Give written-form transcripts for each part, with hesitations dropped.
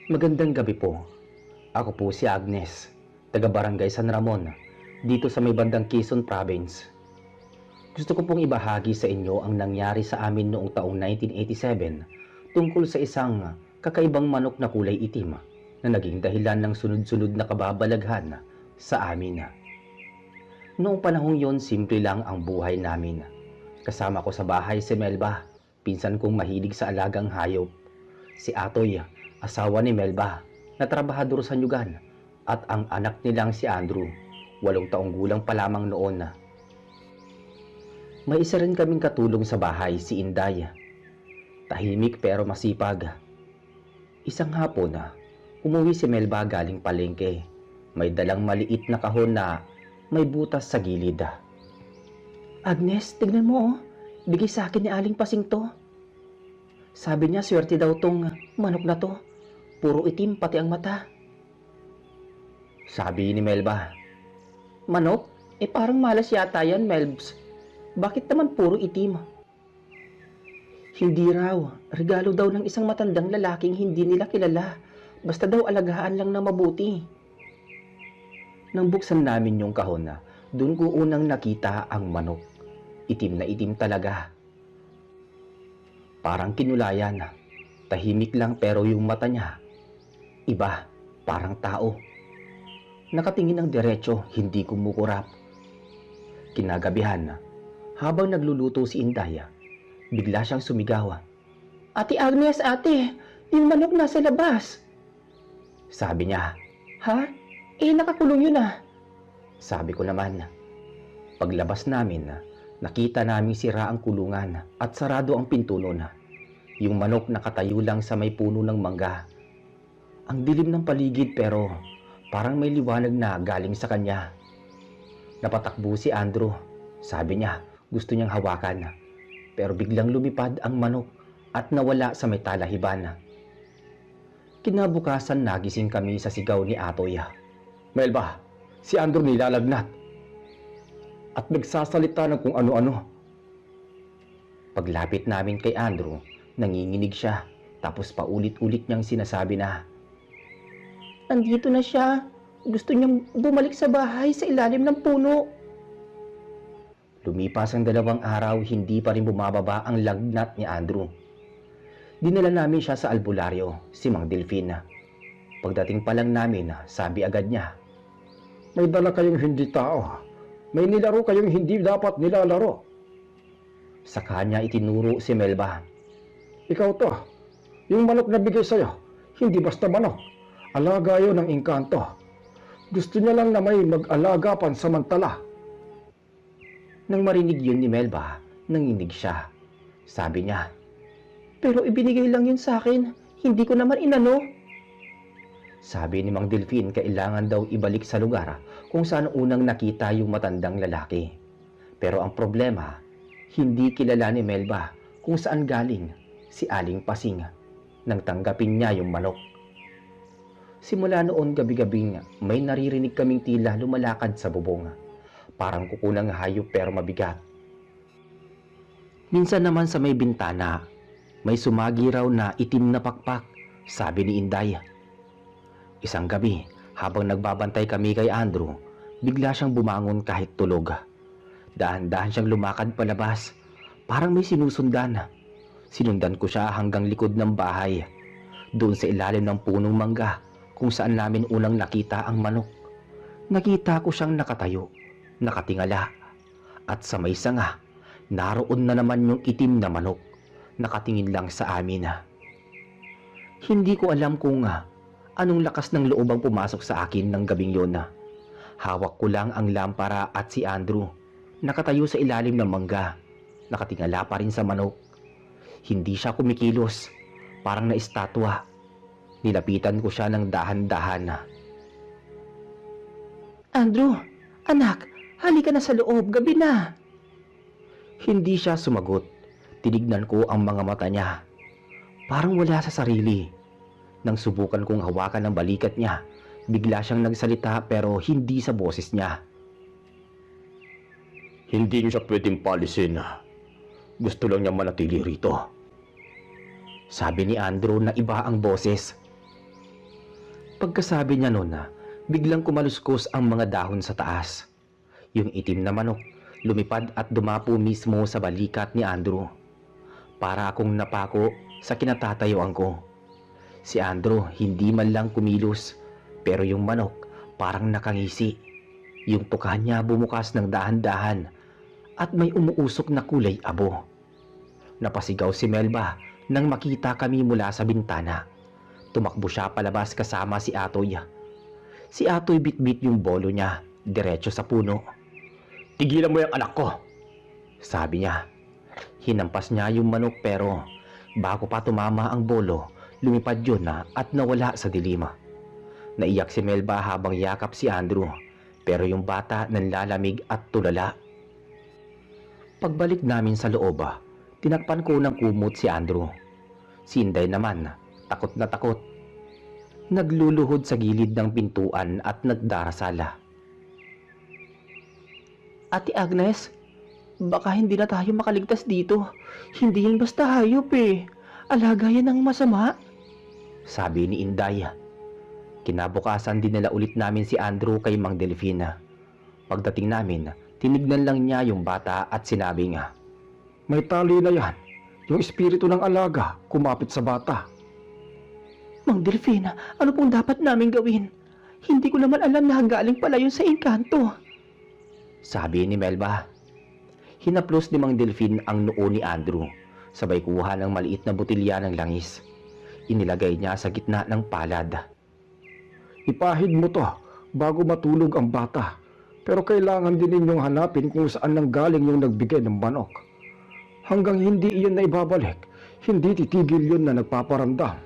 Magandang gabi po. Ako po si Agnes, taga-Barangay San Ramon, dito sa may bandang Quezon Province. Gusto ko pong ibahagi sa inyo ang nangyari sa amin noong taong 1987 tungkol sa isang kakaibang manok na kulay itim na naging dahilan ng sunod-sunod na kababalaghan sa amin. Noong panahong yon, simple lang ang buhay namin. Kasama ko sa bahay si Melba, pinsan kong mahilig sa alagang hayop. Si Atoy, asawa ni Melba, na trabahador sa nyugan, at ang anak nilang si Andrew, 8 taong gulang pa lamang noon. May isa rin kaming katulong sa bahay, si Inday. Tahimik pero masipag. Isang hapon, umuwi si Melba galing palengke. May dalang maliit na kahon na may butas sa gilid. "Agnes, tignan mo oh. Bigay sa akin ni Aling Pasing to. Sabi niya swerte daw tong manok na to. Puro itim pati ang mata." Sabi ni Melba. "Manok? Parang malas yata yan, Melbs. Bakit naman puro itim?" "Hindi raw. Regalo daw ng isang matandang lalaking hindi nila kilala. Basta daw alagaan lang na mabuti." Nang buksan namin yung kahon, doon ko unang nakita ang manok. Itim na itim talaga. Parang kinulayan. Tahimik lang pero yung mata niya, iba, parang tao. Nakatingin ng diretso, hindi kumukurap. Kinagabihan, habang nagluluto si Inday, bigla siyang sumigaw. "Ate Agnes, ate! Yung manok nasa labas!" Sabi niya. "Ha? Nakakulong yun ah." Sabi ko naman. Paglabas namin, nakita namin sira ang kulungan at sarado ang pinto nun. Yung manok nakatayo lang sa may puno ng mangga. Ang dilim ng paligid pero parang may liwanag na galing sa kanya. Napatakbo si Andrew. Sabi niya gusto niyang hawakan. Pero biglang lumipad ang manok at nawala sa may talahiban. Kinabukasan nagising kami sa sigaw ni Atoy. "Melba, si Andrew nilalagnat at nagsasalita ng kung ano-ano." Paglapit namin kay Andrew, nanginginig siya, tapos paulit-ulit niyang sinasabi na, "Nandito na siya. Gusto niyang bumalik sa bahay sa ilalim ng puno." Lumipas ang 2 araw, hindi pa rin bumababa ang lagnat ni Andrew. Dinala namin siya sa albularyo, si Mang Delfin. Pagdating pa lang namin, sabi agad niya, "May dala kayong hindi tao. May nilaro kayong hindi dapat nilalaro." Sa kanya itinuro si Melba. "Ikaw to. Yung manok na bigay sa'yo, hindi basta manok. Alaga yun ng engkanto. Gusto niya lang na may mag-alaga pansamantala." Nang marinig yun ni Melba, nanginig siya. Sabi niya, "Pero ibinigay lang yun sa akin. Hindi ko naman inano." Sabi ni Mang Delfin, kailangan daw ibalik sa lugar kung saan unang nakita yung matandang lalaki. Pero ang problema, hindi kilala ni Melba kung saan galing si Aling Pasing nang tanggapin niya yung manok. Simula noon gabi-gabing may naririnig kaming tila lumalakad sa bubong. Parang kuko ng hayop pero mabigat. Minsan naman sa may bintana, may sumagi raw na itim na pakpak, sabi ni Inday. Isang gabi, habang nagbabantay kami kay Andrew, bigla siyang bumangon kahit tulog. Dahan-dahan siyang lumakad palabas, parang may sinusundan. Sinundan ko siya hanggang likod ng bahay, doon sa ilalim ng punong mangga kung saan namin unang nakita ang manok. Nakita ko siyang nakatayo, nakatingala, at sa may sanga, naroon na naman yung itim na manok, nakatingin lang sa amin. Hindi ko alam kung anong lakas ng loob ang pumasok sa akin ng gabing yon. Hawak ko lang ang lampara at si Andrew, nakatayo sa ilalim ng mangga, nakatingala pa rin sa manok. Hindi siya kumikilos, parang na-estatwa. Nilapitan ko siya ng dahan-dahan. "Andrew, anak, halika na sa loob, gabi na." Hindi siya sumagot. Tinignan ko ang mga mata niya. Parang wala sa sarili. Nang subukan kong hawakan ang balikat niya, bigla siyang nagsalita pero hindi sa boses niya. "Hindi niyo siya pwedeng palisin. Gusto lang niya manatili rito." Sabi ni Andrew na iba ang boses. Pagkasabi niya noon biglang kumaluskos ang mga dahon sa taas. Yung itim na manok lumipad at dumapo mismo sa balikat ni Andrew. Para akong napako sa kinatatayuan ko. Si Andrew hindi man lang kumilos, pero yung manok parang nakangisi. Yung tuka niya bumukas ng dahan-dahan at may umuusok na kulay abo. Napasigaw si Melba nang makita kami mula sa bintana. Tumakbo siya palabas kasama si Atoy. Si Atoy bitbit yung bolo niya, diretso sa puno. "Tigilan mo yung anak ko!" sabi niya. Hinampas niya yung manok pero bago pa tumama ang bolo, lumipad yun at nawala sa dilim. Naiyak si Melba habang yakap si Andrew, pero yung bata nanlalamig at tulala. Pagbalik namin sa loob, tinakpan ko ng kumot si Andrew. Si Inday naman, takot na takot. Nagluluhod sa gilid ng pintuan at nagdarasala. "Ate Agnes, baka hindi na tayo makaligtas dito. Hindi yan basta hayop eh. Alaga yan ng masama," sabi ni Inday. Kinabukasan dinala ulit namin si Andrew kay Mang Delfina. Pagdating namin, tinignan lang niya yung bata at sinabi nga, "May tali na yan. Yung espiritu ng alaga kumapit sa bata." "Mang Delfina, ano pong dapat naming gawin? Hindi ko naman alam na galing pala yun sa engkanto," sabi ni Melba. Hinaplos ni Mang Delfin ang noo ni Andrew, sabay kuha ng maliit na botilya ng langis. Inilagay niya sa gitna ng palad. "Ipahid mo to bago matulog ang bata. Pero kailangan din ninyong hanapin kung saan nanggaling yung nagbigay ng manok. Hanggang hindi iyon na ibabalik, hindi titigil yun na nagpaparamdam."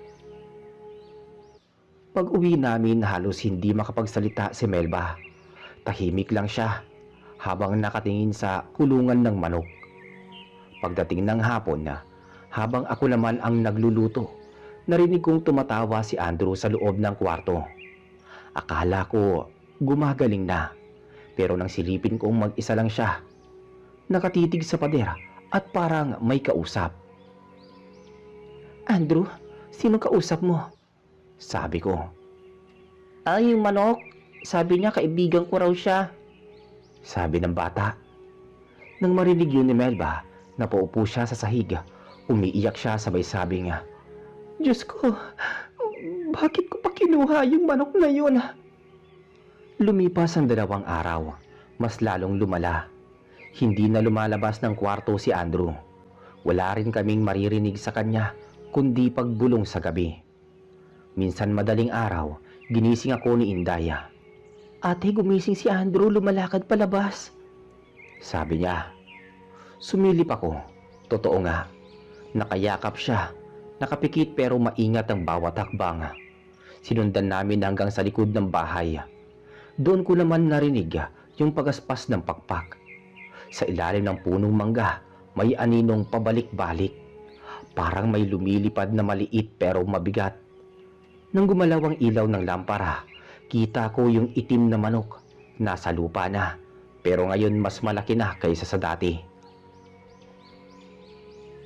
Pag-uwi namin halos hindi makapagsalita si Melba. Tahimik lang siya habang nakatingin sa kulungan ng manok. Pagdating ng hapon habang ako naman ang nagluluto, narinig kong tumatawa si Andrew sa loob ng kwarto. Akala ko gumagaling na, pero nang silipin kong mag-isa lang siya, nakatitig sa pader at parang may kausap. "Andrew, sino kausap mo?" sabi ko. "Ay, yung manok. Sabi niya kaibigan ko raw siya," sabi ng bata. Nang marinig yun ni Melba, napaupo siya sa sahig. Umiiyak siya sabay sabi nga, "Diyos ko, bakit ko pa kinuha yung manok na yun?" Lumipas ang 2 araw, mas lalong lumala. Hindi na lumalabas ng kwarto si Andrew. Wala rin kaming maririnig sa kanya, kundi pagbulong sa gabi. Minsan madaling araw, ginising ako ni Indaya. "Ate, gumising si Andrew, lumalakad palabas," sabi niya. Sumilip ako. Totoo nga. Nakayakap siya. Nakapikit pero maingat ang bawat hakbang. Sinundan namin hanggang sa likod ng bahay. Doon ko naman narinig yung pagaspas ng pakpak. Sa ilalim ng punong mangga, may aninong pabalik-balik. Parang may lumilipad na maliit pero mabigat. Nang gumalaw ang ilaw ng lampara, kita ko yung itim na manok. Nasa lupa na, pero ngayon mas malaki na kaysa sa dati.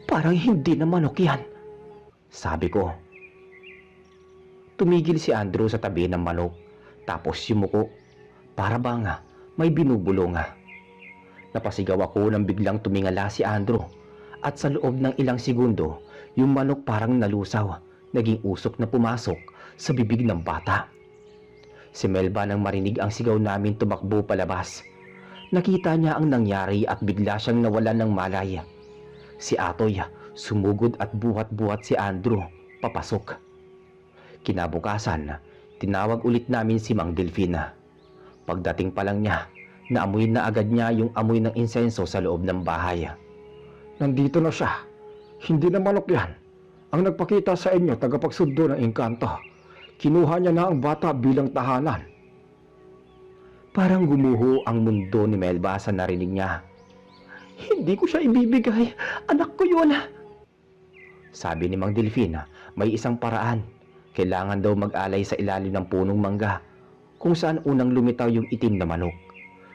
"Parang hindi na manok yan," sabi ko. Tumigil si Andrew sa tabi ng manok, tapos yumuko. Para bang may binubulong. Napasigaw ako nang biglang tumingala si Andrew, at sa loob ng ilang segundo, yung manok parang nalusaw, naging usok na pumasok sa bibig ng bata. Si Melba nang marinig ang sigaw namin tumakbo palabas. Nakita niya ang nangyari at bigla siyang nawalan ng malay. Si Atoy sumugod at buhat-buhat si Andrew papasok. Kinabukasan, tinawag ulit namin si Mang Delfina. Pagdating pa lang niya, naamoy na agad niya yung amoy ng insenso sa loob ng bahay. "Nandito na siya. Hindi na manok yan. Ang nagpakita sa inyo tagapagsundo ng engkanto. Kinuha niya na ang bata bilang tahanan." Parang gumuho ang mundo ni Melba sa narinig niya. "Hindi ko siya ibibigay. Anak ko yun." Sabi ni Mang Delfina, may isang paraan. Kailangan daw mag-alay sa ilalim ng punong mangga, kung saan unang lumitaw yung itim na manok.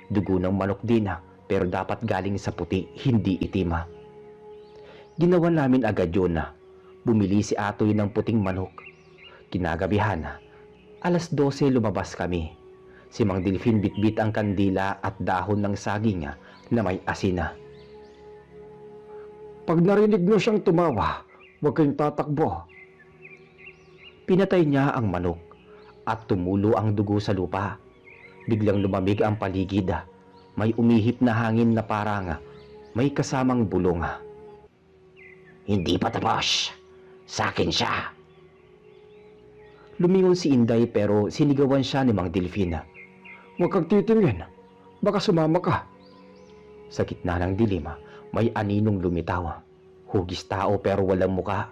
Dugo ng manok din pero dapat galing sa puti, hindi itim. Ginawa namin agad yun. Bumili si Atoy ng puting manok. Kinagabihan, 12:00 lumabas kami. Si Mang Delfin bitbit ang kandila at dahon ng saging na may asin. Pag narinig mo siyang tumawa, huwag kayong tatakbo. Pinatay niya ang manok at tumulo ang dugo sa lupa. Biglang lumamig ang paligid. May umihip na hangin na parang may kasamang bulong. Hindi pa tapos. Sa akin siya. Lumingon si Inday pero sinigawan siya ni Mang Delfin. Huwag kang titingin. Baka sumama ka. Sa gitna ng dilim, may aninong lumitaw. Hugis tao pero walang muka.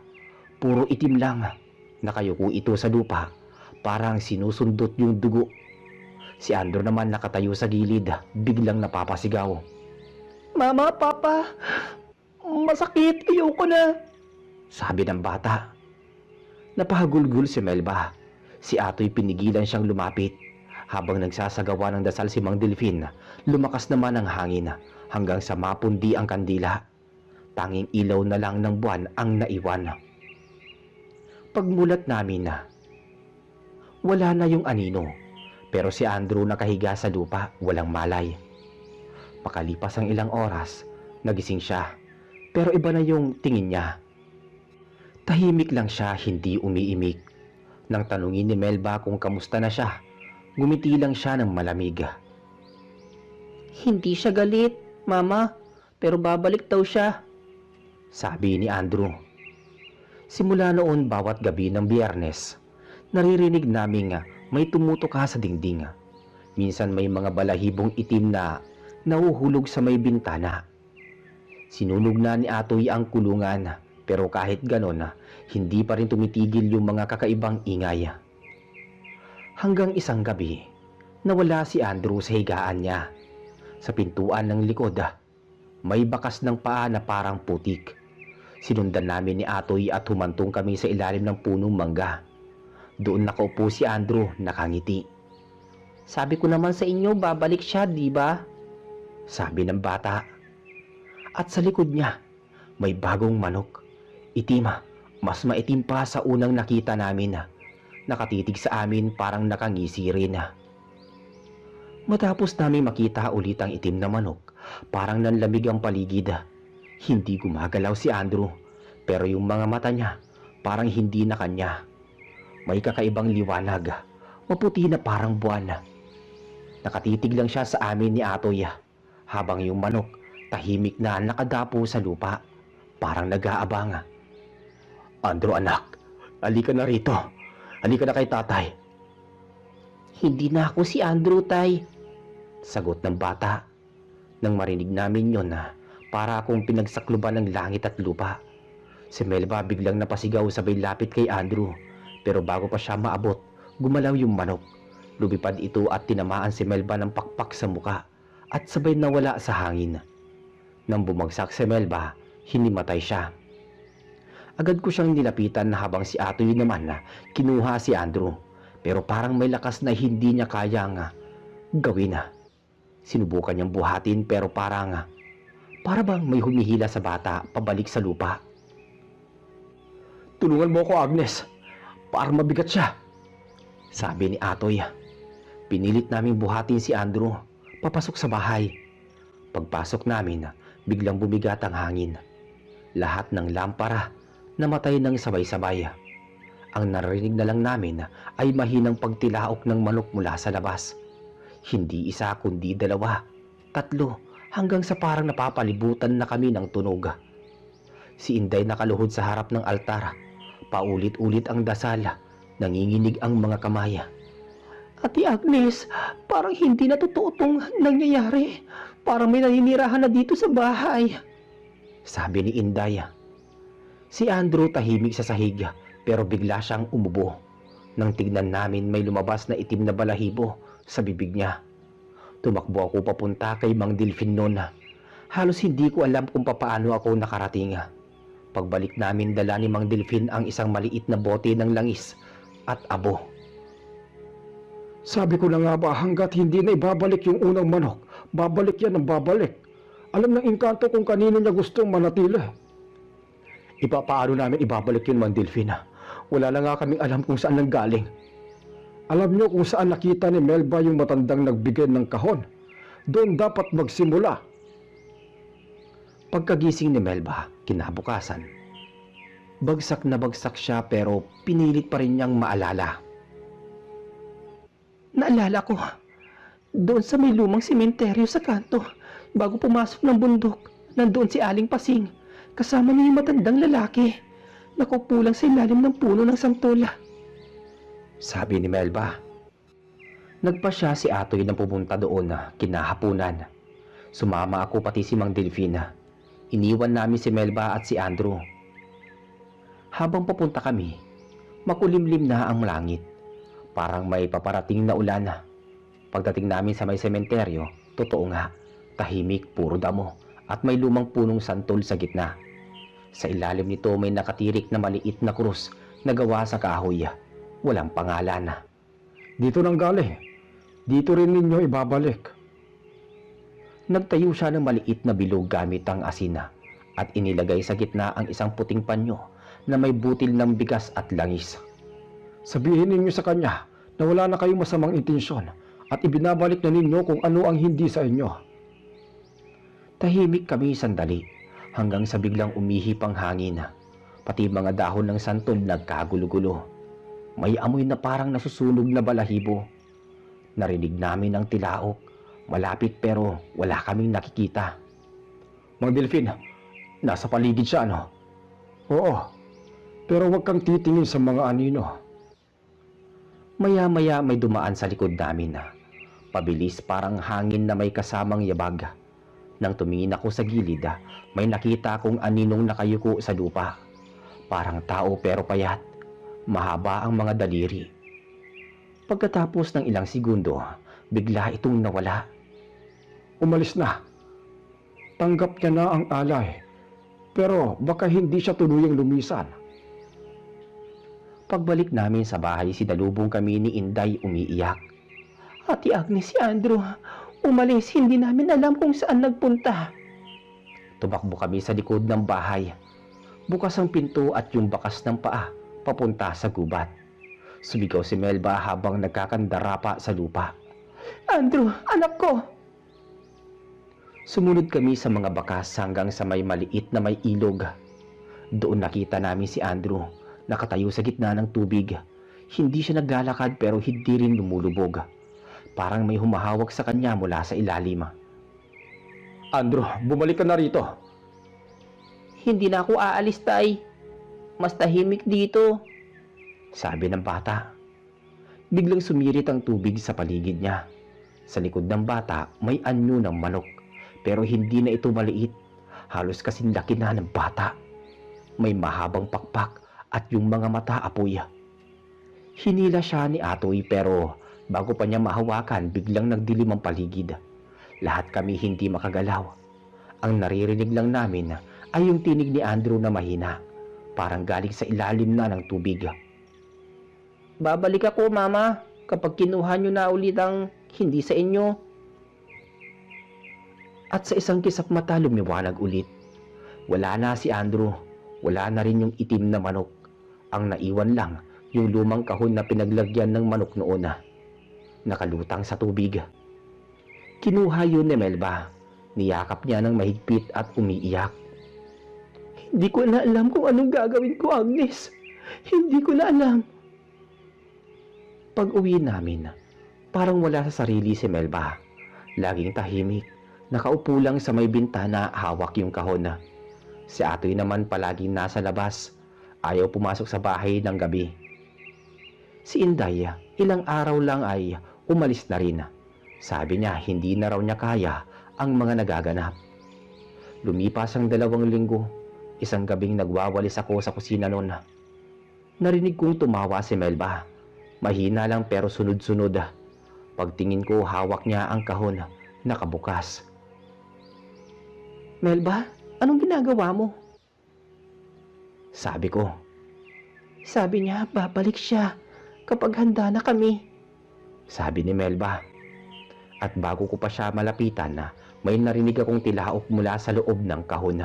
Puro itim lang. Nakayuko ito sa lupa. Parang sinusundot yung dugo. Si Andrew naman nakatayo sa gilid. Biglang napapasigaw. Mama, Papa, masakit, ayoko na. Sabi ng bata. Napahagulgul si Melba. Si Atoy pinigilan siyang lumapit. Habang nagsasagawa ng dasal si Mang Delfin, lumakas naman ang hangin hanggang sa mapundi ang kandila. Tanging ilaw na lang ng buwan ang naiwan. Pagmulat namin wala na yung anino. Pero si Andrew nakahiga sa lupa, walang malay. Pakalipas ang ilang oras, nagising siya. Pero iba na yung tingin niya. Tahimik lang siya, hindi umiimik. Nang tanungin ni Melba kung kamusta na siya, ngumiti lang siya ng malamig. Hindi siya galit, Mama, pero babalik daw siya. Sabi ni Andrew. Simula noon bawat gabi ng Biyernes, naririnig namin may tumutuka sa dingding. Minsan may mga balahibong itim na nahuhulog sa may bintana. Sinunog na ni Atoy ang kulungan, pero kahit ganon, hindi pa rin tumitigil yung mga kakaibang ingay. Hanggang isang gabi, nawala si Andrew sa higaan niya. Sa pintuan ng likod, may bakas ng paa na parang putik. Sinundan namin ni Atoy at humantong kami sa ilalim ng punong mangga. Doon nakaupo si Andrew, nakangiti. Sabi ko naman sa inyo, babalik siya, di ba? Sabi ng bata. At sa likod niya, may bagong manok. Itim, mas maitim pa sa unang nakita namin. Nakatitig sa amin parang nakangisi rin. Matapos namin makita ulit ang itim na manok, parang nanlamig ang paligid. Hindi gumagalaw si Andrew, pero yung mga mata niya parang hindi na kanya. May kakaibang liwanag, maputi na parang buwan. Nakatitig lang siya sa amin ni Atoy, habang yung manok tahimik na nakadapo sa lupa, parang nag-aabang. Andrew anak, halika na rito. Halika na kay tatay. Hindi na ako si Andrew, Tay. Sagot ng bata. Nang marinig namin yon para akong pinagsakluban ng langit at lupa. Si Melba biglang napasigaw sabay lapit kay Andrew. Pero bago pa siya maabot, gumalaw yung manok. Lumipad ito at tinamaan si Melba ng pakpak sa muka at sabay nawala sa hangin. Nang bumagsak si Melba, hinimatay siya. Agad ko siyang nilapitan habang si Atoy naman kinuha si Andrew. Pero parang may lakas na hindi niya kayang gawin. Sinubukan niyang buhatin pero para bang may humihila sa bata pabalik sa lupa. Tulungan mo ako, Agnes. Parang mabigat siya. Sabi ni Atoy. Pinilit naming buhatin si Andrew papasok sa bahay. Pagpasok namin, biglang bumigat ang hangin. Lahat ng lampara namatay ng sabay-sabay. Ang narinig na lang namin ay mahinang pagtilaok ng manok mula sa labas. Hindi isa kundi 2, 3, hanggang sa parang napapalibutan na kami ng tunog. Si Inday nakaluhod sa harap ng altar. Paulit-ulit ang dasal. Nanginginig ang mga kamay. Ate Agnes, parang hindi na totoo itong nangyayari. Parang may naninirahan na dito sa bahay. Sabi ni Inday. Si Andrew tahimik sa sahig pero bigla siyang umubo. Nang tignan namin may lumabas na itim na balahibo sa bibig niya. Tumakbo ako papunta kay Mang Delfin noon. Halos hindi ko alam kung papaano ako nakarating. Pagbalik namin dala ni Mang Delfin ang isang maliit na bote ng langis at abo. Sabi ko na nga ba, hanggat hindi na ibabalik yung unang manok, babalik yan ang babalik. Alam ng engkanto kung kanino niya gustong manatili. Paano namin ibabalik yun, Mang Delfin? Wala na nga kaming alam kung saan nanggaling. Alam niyo kung saan nakita ni Melba yung matandang nagbigay ng kahon? Doon dapat magsimula. Pagkagising ni Melba, kinabukasan, bagsak na bagsak siya pero pinilit pa rin niyang maalala. Naalala ko, doon sa may lumang sementeryo sa kanto, bago pumasok ng bundok, nandoon si Aling Pasing, kasama niya yung matandang lalaki. Nakaupo lang sa ilalim ng puno ng santola. Sabi ni Melba. Nagpa siya si Atoy na pumunta doon na kinahapunan. Sumama ako pati si Mang Delfina. Iniwan namin si Melba at si Andrew. Habang papunta kami, makulimlim na ang langit. Parang may paparating na ulan. Pagdating namin sa may sementeryo, totoo nga, tahimik, puro damo at may lumang punong santol sa gitna. Sa ilalim nito may nakatirik na maliit na krus na gawa sa kahoy. Walang pangalan. Dito nang galing. Dito rin ninyo ibabalik. Nagtayo siya ng maliit na bilog gamit ang asina at inilagay sa gitna ang isang puting panyo na may butil ng bigas at langis. Sabihin ninyo sa kanya na wala na kayong masamang intensyon at ibinabalik na ninyo kung ano ang hindi sa inyo. Tahimik kami sandali hanggang sa biglang umihip ang hangin. Pati mga dahon ng santol nagkagulo-gulo. May amoy na parang nasusunog na balahibo. Narinig namin ang tilaok. Malapit pero wala kaming nakikita. Mang Delfin, nasa paligid siya, no? Oo, pero huwag kang titingin sa mga anino. Maya-maya may dumaan sa likod namin. Pabilis parang hangin na may kasamang yabag. Nang tumingin ako sa gilid, may nakita akong aninong nakayuko sa lupa. Parang tao pero payat. Mahaba ang mga daliri. Pagkatapos ng ilang segundo, bigla itong nawala. Umalis na. Tanggap niya na ang alay. Pero baka hindi siya tuluyang lumisan. Pagbalik namin sa bahay, sinalubong kami ni Inday umiiyak. Ate Agnes, si Andrew, umalis, hindi namin alam kung saan nagpunta. Tumakbo kami sa likod ng bahay. Bukas ang pinto at yung bakas ng paa papunta sa gubat. Sumigaw si Melba habang nagkakandara pa sa lupa. Andrew, anak ko! Sumunod kami sa mga bakas hanggang sa may maliit na may ilog. Doon nakita namin si Andrew, nakatayo sa gitna ng tubig. Hindi siya naglalakad pero hindi rin lumulubog. Parang may humahawak sa kanya mula sa ilalim. Andrew, bumalik ka na rito. Hindi na ako aalis, Tay. Mas tahimik dito. Sabi ng bata. Biglang sumirit ang tubig sa paligid niya. Sa likod ng bata may anyo ng manok. Pero hindi na ito maliit. Halos kasing laki na ng bata. May mahabang pakpak at yung mga mata apoy. Hinila siya ni Atoy pero bago pa niya mahawakan biglang nagdilim ang paligid. Lahat kami hindi makagalaw. Ang naririnig lang namin ay yung tinig ni Andrew na mahina. Parang galing sa ilalim na ng tubig. Babalik ako, Mama, kapag kinuha nyo na ulit ang hindi sa inyo. At sa isang kisap mata lumiwanag ulit. Wala na si Andrew. Wala na rin yung itim na manok. Ang naiwan lang yung lumang kahon na pinaglagyan ng manok noon. Nakalutang sa tubig. Kinuha yun ni Melba. Niyakap niya ng mahigpit at umiiyak. Hindi ko na alam kung anong gagawin ko, Agnes. Hindi ko na alam. Pag uwi namin, parang wala sa sarili si Melba. Laging tahimik. Nakaupo lang sa may bintana, hawak yung kahon. Si Atoy naman palaging nasa labas. Ayaw pumasok sa bahay ng gabi. Si Inday, ilang araw lang ay umalis na rin. Sabi niya hindi na raw niya kaya ang mga nagaganap. Lumipas ang 2 linggo. Isang gabing nagwawalis ako sa kusina noon. Narinig kong tumawa si Melba. Mahina lang pero sunod-sunod. Pagtingin ko, hawak niya ang kahon, nakabukas. Melba, anong ginagawa mo? Sabi ko. Sabi niya, babalik siya kapag handa na kami. Sabi ni Melba. At bago ko pa siya malapitan may narinig akong tilaok mula sa loob ng kahon.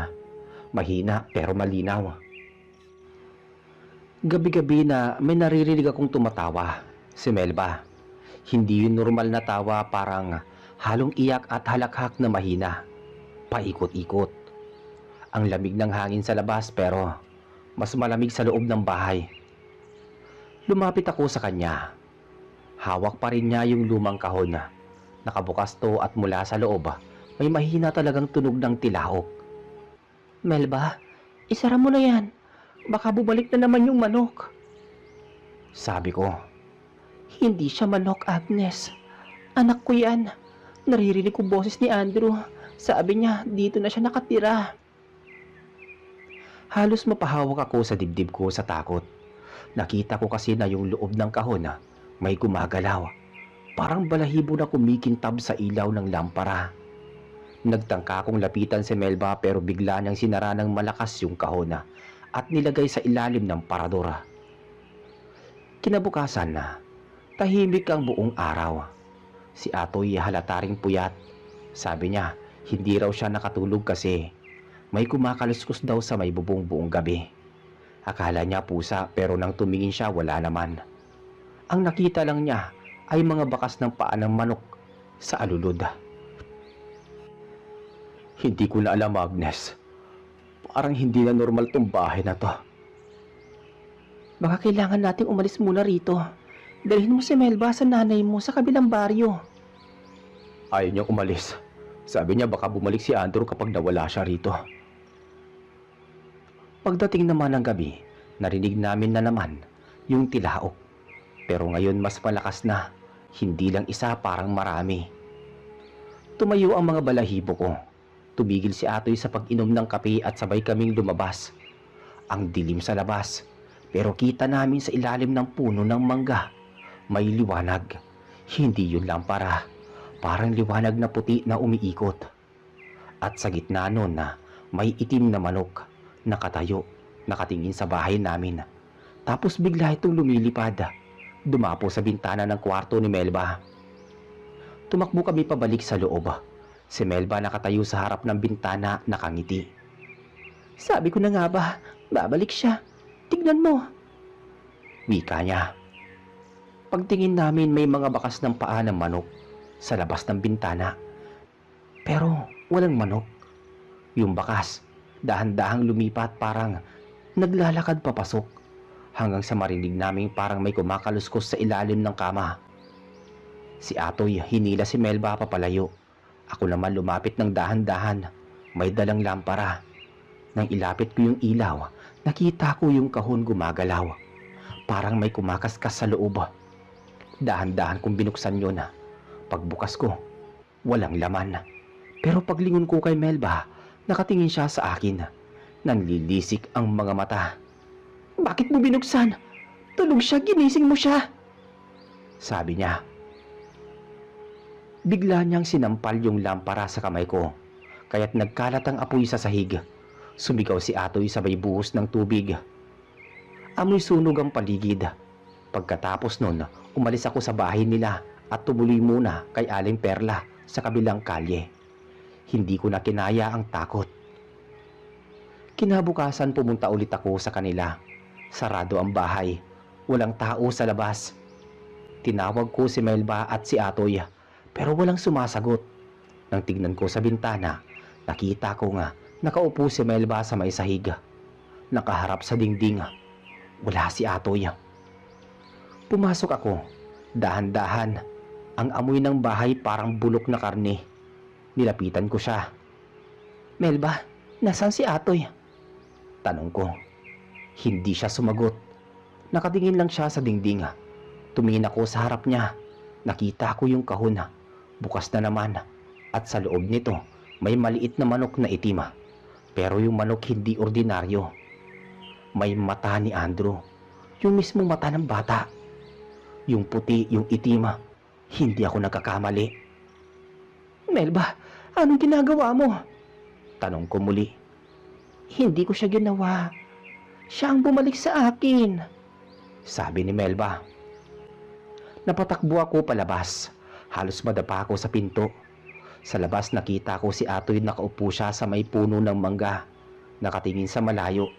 Mahina pero malinaw. Gabi-gabi na may naririnig akong tumatawa. Si Melba, hindi yun normal na tawa, parang halong iyak at halakhak na mahina. Paikot-ikot. Ang lamig ng hangin sa labas pero mas malamig sa loob ng bahay. Lumapit ako sa kanya. Hawak pa rin niya yung lumang kahon. Nakabukas to at mula sa loob, may mahina talagang tunog ng tilaok. Melba, isara mo na yan. Baka bumalik na naman yung manok. Sabi ko, Hindi siya manok, Agnes. Anak ko yan. Naririnig ko boses ni Andrew. Sabi niya, dito na siya nakatira. halos mapahawak ako sa dibdib ko sa takot. Nakita ko kasi na yung loob ng kahon may gumagalaw. Parang balahibo na kumikintab sa ilaw ng lampara. Nagtangka akong lapitan si Melba pero bigla niyang sinara ng malakas yung kahon at nilagay sa ilalim ng paradora. Kinabukasan na, tahimik ang buong araw. Si Atoy halata ring puyat. Sabi niya, hindi raw siya nakatulog kasi may kumakaluskos daw sa may bubong buong gabi. Akala niya pusa pero nang tumingin siya wala naman. Ang nakita lang niya ay mga bakas ng paa ng manok sa alulod. Hindi ko na alam, Agnes. Parang hindi na normal tong bahay na to. Baka kailangan nating umalis muna rito. Dalhin mo si Melba sa nanay mo sa kabilang baryo. Ayaw niyang umalis. Sabi niya baka bumalik si Andrew kapag nawala siya rito. Pagdating naman ng gabi, narinig namin na naman yung tilaok. Pero ngayon mas malakas na. Hindi lang isa, parang marami. Tumayo ang mga balahibo ko. Tumigil si Atoy sa pag-inom ng kape at sabay kaming lumabas. Ang dilim sa labas, pero kita namin sa ilalim ng puno ng mangga. May liwanag. Hindi yun lampara. Parang liwanag na puti na umiikot. At sa gitna nun may itim na manok. Nakatayo, nakatingin sa bahay namin. Tapos bigla itong lumilipad. Dumapo sa bintana ng kwarto ni Melba. Tumakbo kami pabalik sa loob. Si Melba nakatayo sa harap ng bintana, nakangiti. Sabi ko na nga ba, babalik siya. Tignan mo. Wika niya. Pagtingin namin may mga bakas ng paa ng manok sa labas ng bintana. Pero walang manok. Yung bakas, dahan-dahang lumipat parang naglalakad papasok. Hanggang sa marinig namin parang may kumakaluskos sa ilalim ng kama. Si Atoy hinila si Melba papalayo. Ako naman lumapit ng dahan-dahan. May dalang lampara. Nang ilapit ko yung ilaw, nakita ko yung kahon gumagalaw. Parang may kumakaskas sa loob. Dahan-dahan kong binuksan yun. Pagbukas ko, walang laman. Pero paglingon ko kay Melba, nakatingin siya sa akin. Nanlilisik ang mga mata. Bakit mo binuksan? Tulog siya, ginising mo siya. Sabi niya. Bigla niyang sinampal yung lampara sa kamay ko, kaya't nagkalat ang apoy sa sahig. Sumigaw si Atoy sabay buhos ng tubig. Amoy sunog ang paligid. Pagkatapos nun, umalis ako sa bahay nila at tumuloy muna kay Aling Perla sa kabilang kalye. Hindi ko na kinaya ang takot. Kinabukasan pumunta ulit ako sa kanila. Sarado ang bahay. Walang tao sa labas. Tinawag ko si Melba at si Atoy. Pero walang sumasagot. Nang tignan ko sa bintana, nakita ko nga nakaupo si Melba sa may sahig. Nakaharap sa dingding. Wala si Atoy. Pumasok ako. Dahan-dahan. Ang amoy ng bahay parang bulok na karne. Nilapitan ko siya. Melba, nasaan si Atoy? Tanong ko. Hindi siya sumagot. Nakatingin lang siya sa dingding. Tumingin ako sa harap niya. Nakita ko yung kahon. Bukas na naman. At sa loob nito, may maliit na manok na itim. Pero yung manok hindi ordinaryo. May mata ni Andrew. Yung mismong mata ng bata. Yung puti, yung itim. Hindi ako nagkakamali. Melba, anong ginagawa mo? Tanong ko muli. Hindi ko siya ginawa. Siya ang bumalik sa akin. Sabi ni Melba. Napatakbo ako palabas. Halos madapa ako sa pinto. Sa labas nakita ko si Atoy nakaupo siya sa may puno ng mangga. Nakatingin sa malayo.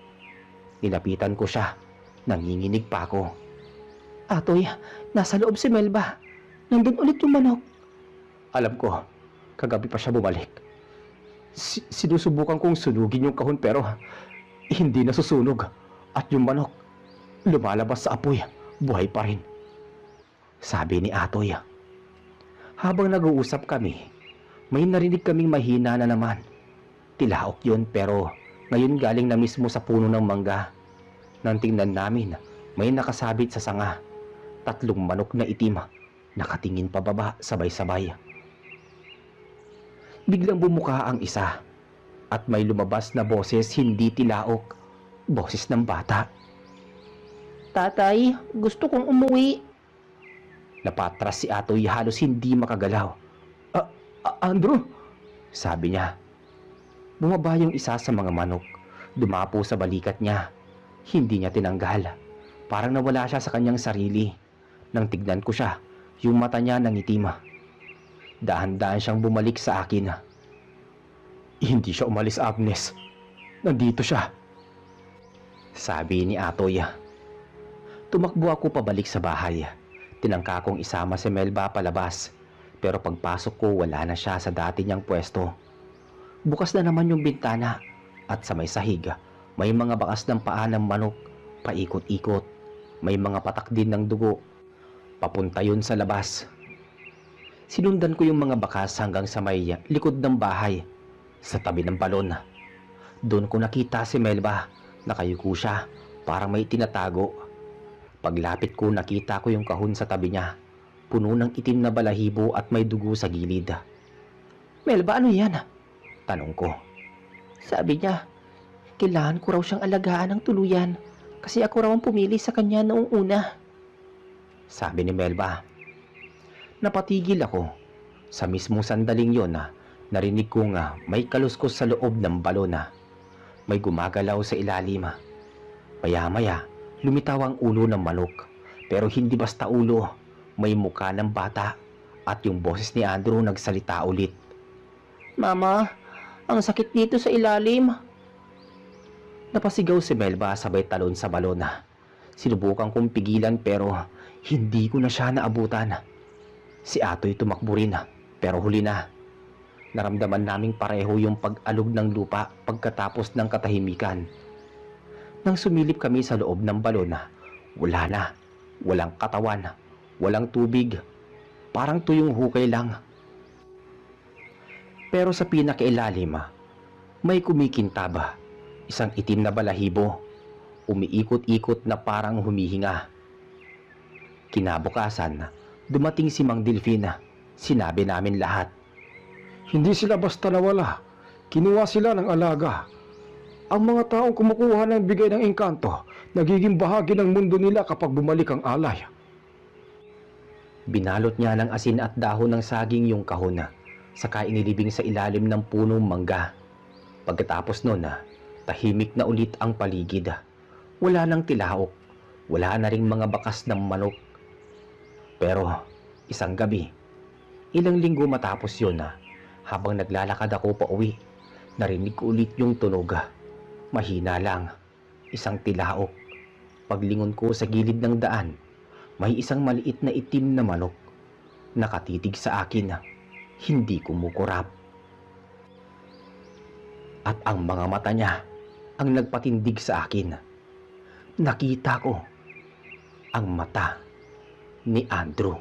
Nilapitan ko siya. Nanginginig pa ako. Atoy, nasa loob si Melba. Nandun ulit yung manok. Alam ko, kagabi pa siya bumalik. Sinusubukan kong sunugin yung kahon pero hindi nasusunog. At yung manok, lumalabas sa apoy, buhay pa rin. Sabi ni Atoy. Habang nag-uusap kami, may narinig kaming mahina na naman. Tilaok yun pero ngayon galing na mismo sa puno ng mangga. Nang tingnan namin, may nakasabit sa sanga. 3 manok na itim, nakatingin pababa sabay-sabay. Biglang bumuka ang isa at may lumabas na boses, hindi tilaok, boses ng bata. Tatay, gusto kong umuwi. Napatras si Atoy, halos hindi makagalaw. Andrew? Sabi niya. Bumaba yung isa sa mga manok, dumapo sa balikat niya. Hindi niya tinanggal. Parang nawala siya sa kanyang sarili. Nang tignan ko siya, yung mata niya nangitim. Dahan-dahan siyang bumalik sa akin. Hindi siya umalis, Agnes. Nandito siya. Sabi ni Atoy. Tumakbo ako pabalik sa bahay. Tinangka kong isama si Melba palabas. Pero pagpasok ko, wala na siya sa dati niyang pwesto. Bukas na naman yung bintana. At sa may sahig, may mga bakas ng paa ng manok. Paikot-ikot. May mga patak din ng dugo. Papunta yun sa labas. Sinundan ko yung mga bakas hanggang sa may likod ng bahay. Sa tabi ng balon. Doon ko nakita si Melba. Nakayuko siya. Parang may tinatago. Paglapit ko, nakita ko yung kahon sa tabi niya. Puno ng itim na balahibo at may dugo sa gilid. Melba, ano yan? Tanong ko. Sabi niya, kailangan ko raw siyang alagaan ng tuluyan kasi ako raw ang pumili sa kanya noong una. Sabi ni Melba. Napatigil ako. Sa mismong sandaling yon, narinig ko nga may kaluskos sa loob ng balon. May gumagalaw sa ilalim. Maya-maya, lumitaw ang ulo ng manok. Pero hindi basta ulo, may muka ng bata. At yung boses ni Andrew nagsalita ulit. Mama, ang sakit dito sa ilalim. Napasigaw si Melba sabay talon sa balon. Sinubukan kong pigilan pero hindi ko na siya naabutan. Si Atoy tumakbo rin pero huli na. Naramdaman naming pareho yung pag-alog ng lupa pagkatapos ng katahimikan. Nang sumilip kami sa loob ng balon, wala na. Walang katawan, walang tubig. Parang tuyong hukay lang. Pero sa pinakailalim, may kumikintab. Isang itim na balahibo. Umiikot-ikot na parang humihinga. Kinabukasan, dumating si Mang Delfin. Sinabi namin lahat. Hindi sila basta nawala. Kinuha sila ng alaga. Ang mga taong kumukuha ng bigay ng engkanto, nagiging bahagi ng mundo nila kapag bumalik ang alay. Binalot niya ng asin at dahon ng saging yung kahon, saka inilibing sa ilalim ng punong mangga. Pagkatapos nun, tahimik na ulit ang paligid. Wala nang tilaok, wala na ring mga bakas ng manok. Pero isang gabi, ilang linggo matapos yun, habang naglalakad ako pa uwi, narinig ko ulit yung tunog. Mahina lang, isang tilaok. Paglingon ko sa gilid ng daan, may isang maliit na itim na manok. Nakatitig sa akin, hindi kumukurap. At ang mga mata niya ang nagpatindig sa akin. Nakita ko ang mata ni Andrew.